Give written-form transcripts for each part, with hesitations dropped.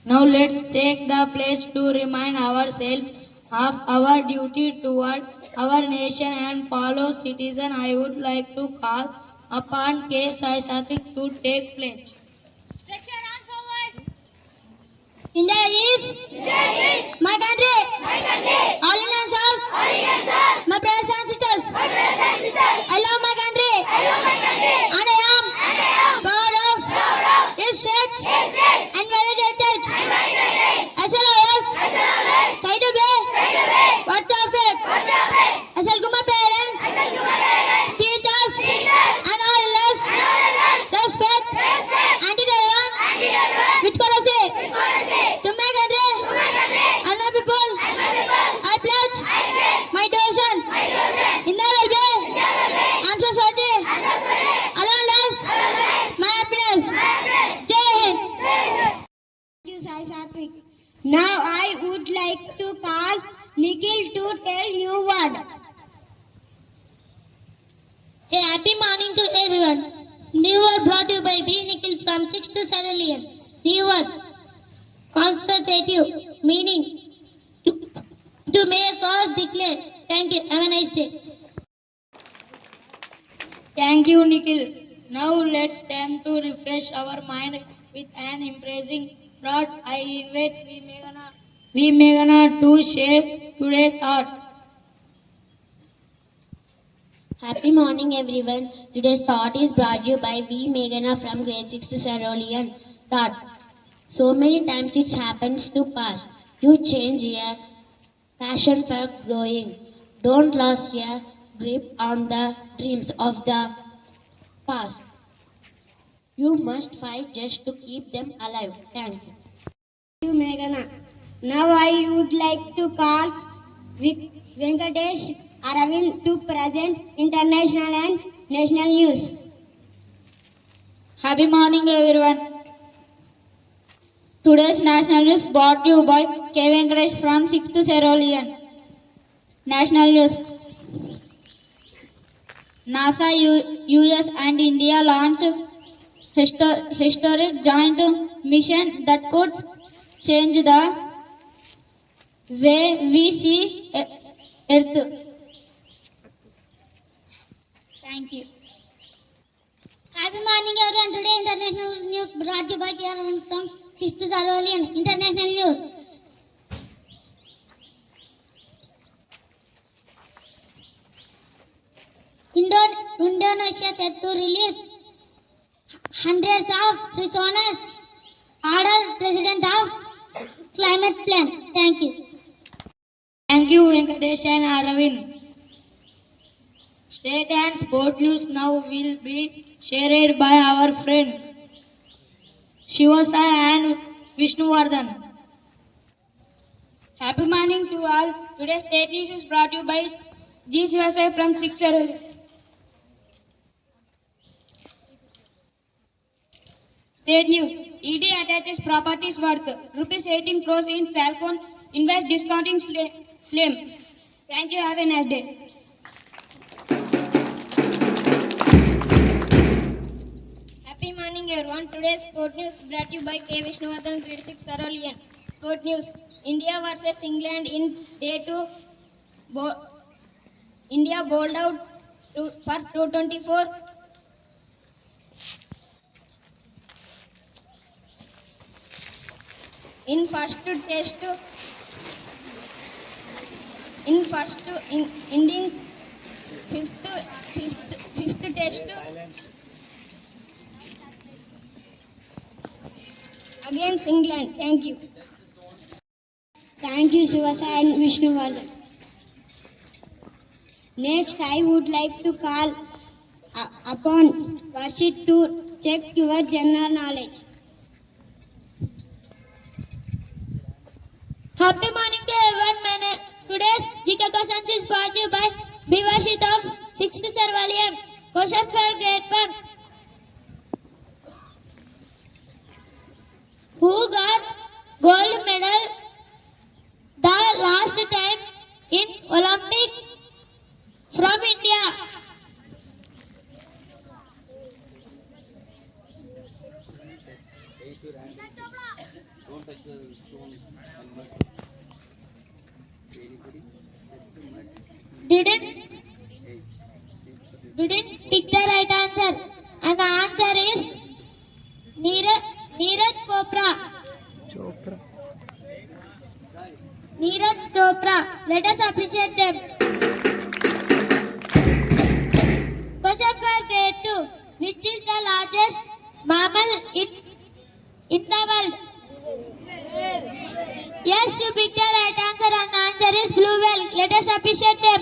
Now let's take the pledge to remind ourselves of our duty toward our nation and fellow citizen. I would like to call upon K. Sai Satvik to take pledge. Stretch your arms forward. India is my country. All Indians are my brothers and sisters. I love my country. And I am proud of its rich and varied heritage. As well as side to be what to faith. I shall give my parents, teachers, and all others respect and to everyone which can say to my country and my people. I pledge my devotion in the well-being and society, along with my happiness. Jai Hind. Thank you, Sai Satvik. Now I would like to call Nikhil to tell new word. A happy morning to everyone. New word brought to you by B. Nikhil from 6th Cerulean. New word consultative, meaning to make or declare. Thank you. Have a nice day. Thank you, Nikhil. Now let's time to refresh our mind with an impressive thought. I invite V. Meghana to share today's thought. Happy morning, everyone. Today's thought is brought to you by V. Meghana from Grade 6 Cerulean. Thought. So many times it happens to pass. You change your passion for growing. Don't lose your grip on the dreams of the past. You must fight just to keep them alive. Thank you. Thank you, Meghana. Now I would like to call Venkatesh Aravind to present international and national news. Happy morning, everyone. Today's national news brought to you by K. Venkatesh from 6th Cerulean. National news. NASA, US and India launched historic joint mission that could change the way we see Earth. Thank you. Happy morning, everyone. Today, international news brought to you by K. from 6th Cerulean. International news. Indonesia set to release hundreds of prisoners. Order President of Climate Plan. Thank you. Thank you, Venkatesh and Aravind. State and sport news now will be shared by our friend Shivasai and Vishnuvardhan. Happy morning to all. Today's state news is brought to you by G. Shivasai from 6 Cerulean. State news. ED attaches properties worth rupees 18 crores in Falcon Invest discounting claim. Thank you. Have a nice day. Happy morning, everyone. Today's sport news brought to you by K. Vishnuvardhan, Grade 6 Cerulean. Sport news. India versus England in day 2. India bowled out for 224. In first test, ending fifth test against England. Thank you. Thank you, Shivasai and Vishnuvardhan. Next, I would like to call upon Varshit to check your general knowledge. Happy morning to everyone. Today's GK questions is brought to you by B. Varshit of 6th Cerulean. Question for Grade 1. Who got gold medal the last time in Olympics from India? Didn't didn't pick the right answer, and the answer is Neeraj Chopra. Neeraj Chopra. Let us appreciate them. Question for grade 2. Which is the largest mammal in the world? Yes, you picked the right answer, and the answer is blue whale. Let us appreciate them.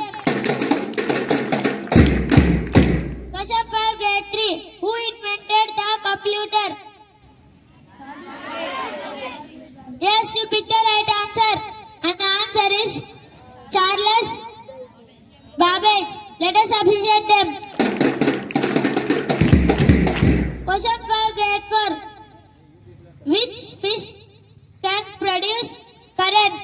Question for grade 3. Who invented the computer? Yes, you picked the right answer, and the answer is Charles Babbage. Let us appreciate them. Question for grade 4. Which fish can produce current?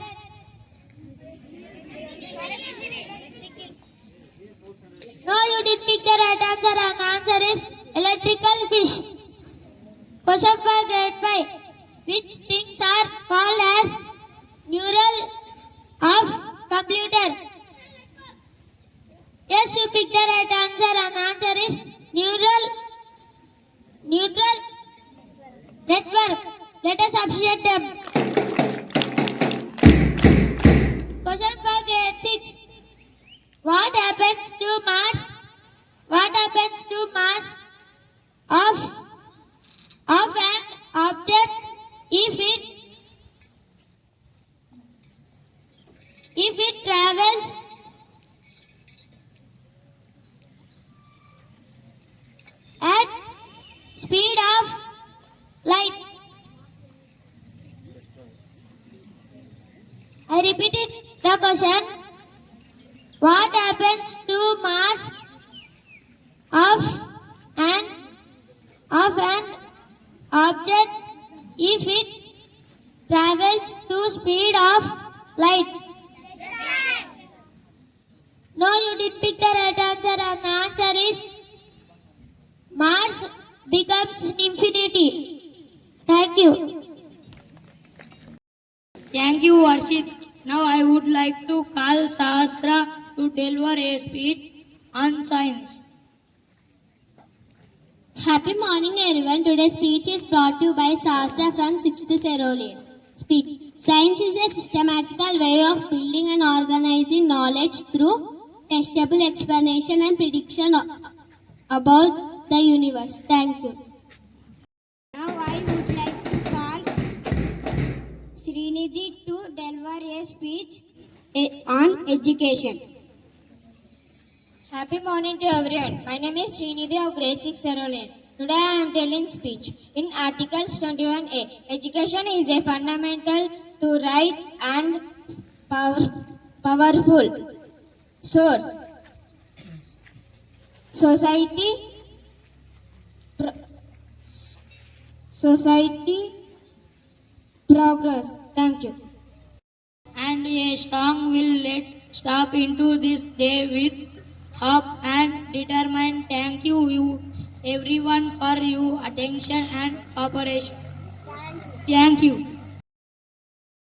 No, you didn't pick the right answer, and the answer is electrical fish. Question for grade 5. Which things are called as neural of computer? Yes, you picked the right answer, and the answer is neural network. Let us appreciate them. Question for grade 6. What happens to mass? What happens to mass of an object if it travels at speed of light? I repeated the question. What happens to mass of an object if it travels to speed of light? No, you did pick the right answer, and the answer is Mars becomes infinity. Thank you. Thank you, Varshit. Now I would like to call Sahasra to deliver a speech on science. Happy morning, everyone. Today's speech is brought to you by Sastra from 6th Cerulean. Speak. Science is a systematical way of building and organizing knowledge through testable explanation and prediction about the universe. Thank you. Now I would like to call Srinidhi to deliver a speech on education. Happy morning to everyone. My name is Srinidhi of Grade 6 Cerulean. Today I am telling speech. In Articles 21A, education is a fundamental to right and powerful source. Society progress. Thank you. And a strong will. Let's stop into this day with hope and determined. Thank you everyone for your attention and cooperation. Thank you.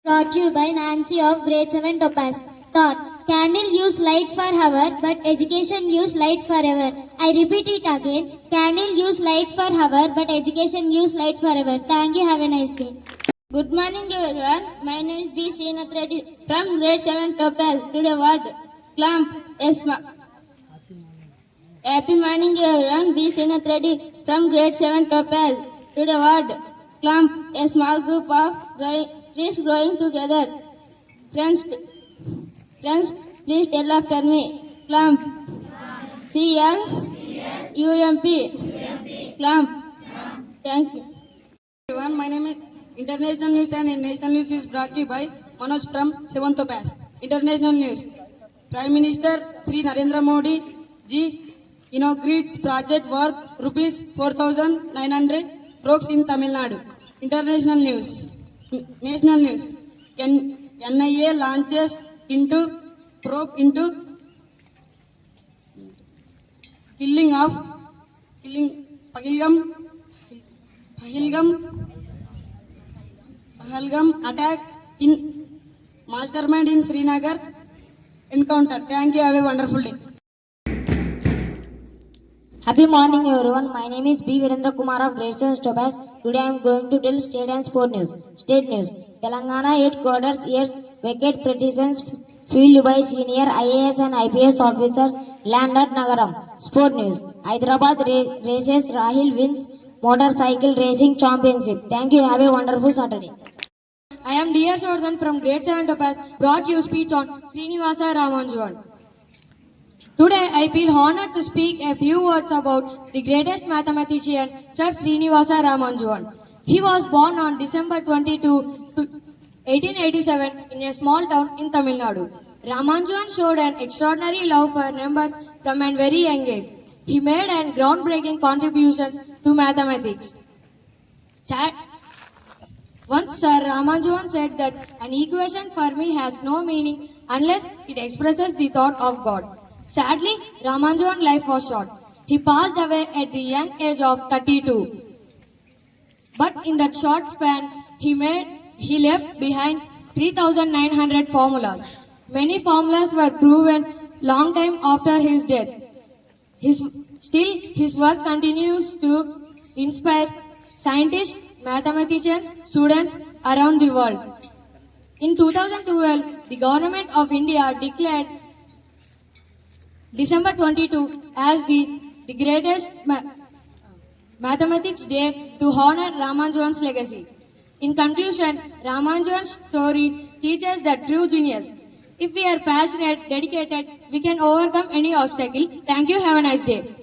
Brought to you by Nancy of Grade 7 Topaz. Thought. Candle use light for hour, but education use light forever. I repeat it again. Candle use light for hour, but education use light forever. Thank you. Have a nice day. Good morning everyone. My name is B. Srinath Reddy from Grade 7 Topaz. Today word clamp. Happy morning everyone. B. Srinath Reddy from Grade 7 Topaz. Today word clump. A small group of trees growing together. Friends, please tell after me. Clump. CLUMP. Clump. Thank you. Everyone, my name is International News and National News is brought to you by Manoj from 7th Topaz. International News. Prime Minister Sri Narendra Modi ji inaugurates project worth rupees 4,900 crores in Tamil Nadu. International News. National News. NIA launches probe into Pahalgam Pahalgam attack in mastermind in Srinagar encounter. Thank you. Have a wonderful day. Happy morning everyone. My name is B. Virendra Kumar of Grade VI Cerulean. Today I am going to tell state and sport news. State news. Telangana 8 quarters years vacate petitions filled by senior IAS and IPS officers land at Nagaram. Sport news. Hyderabad races Rahil wins motorcycle racing championship. Thank you. Have a wonderful Saturday. I am D.S. Shordan from Grade 7 Topaz, brought you speech on Srinivasa Ramanjuan. Today I feel honored to speak a few words about the greatest mathematician, Sir Srinivasa Ramanjuan. He was born on December 22, 1887 in a small town in Tamil Nadu. Ramanjuan showed an extraordinary love for numbers from a very young age. He made an groundbreaking contributions to mathematics. Once Sir Ramanjuan said that an equation for me has no meaning unless it expresses the thought of God. Sadly, Ramanjuan's life was short. He passed away at the young age of 32. But in that short span, he left behind 3,900 formulas. Many formulas were proven long time after his death. Still, his work continues to inspire scientists, mathematicians, students around the world. In 2012, the Government of India declared December 22 as the greatest Mathematics Day to honor Ramanjuan's legacy. In conclusion, Ramanjuan's story teaches that true genius. If we are passionate, dedicated, we can overcome any obstacle. Thank you. Have a nice day.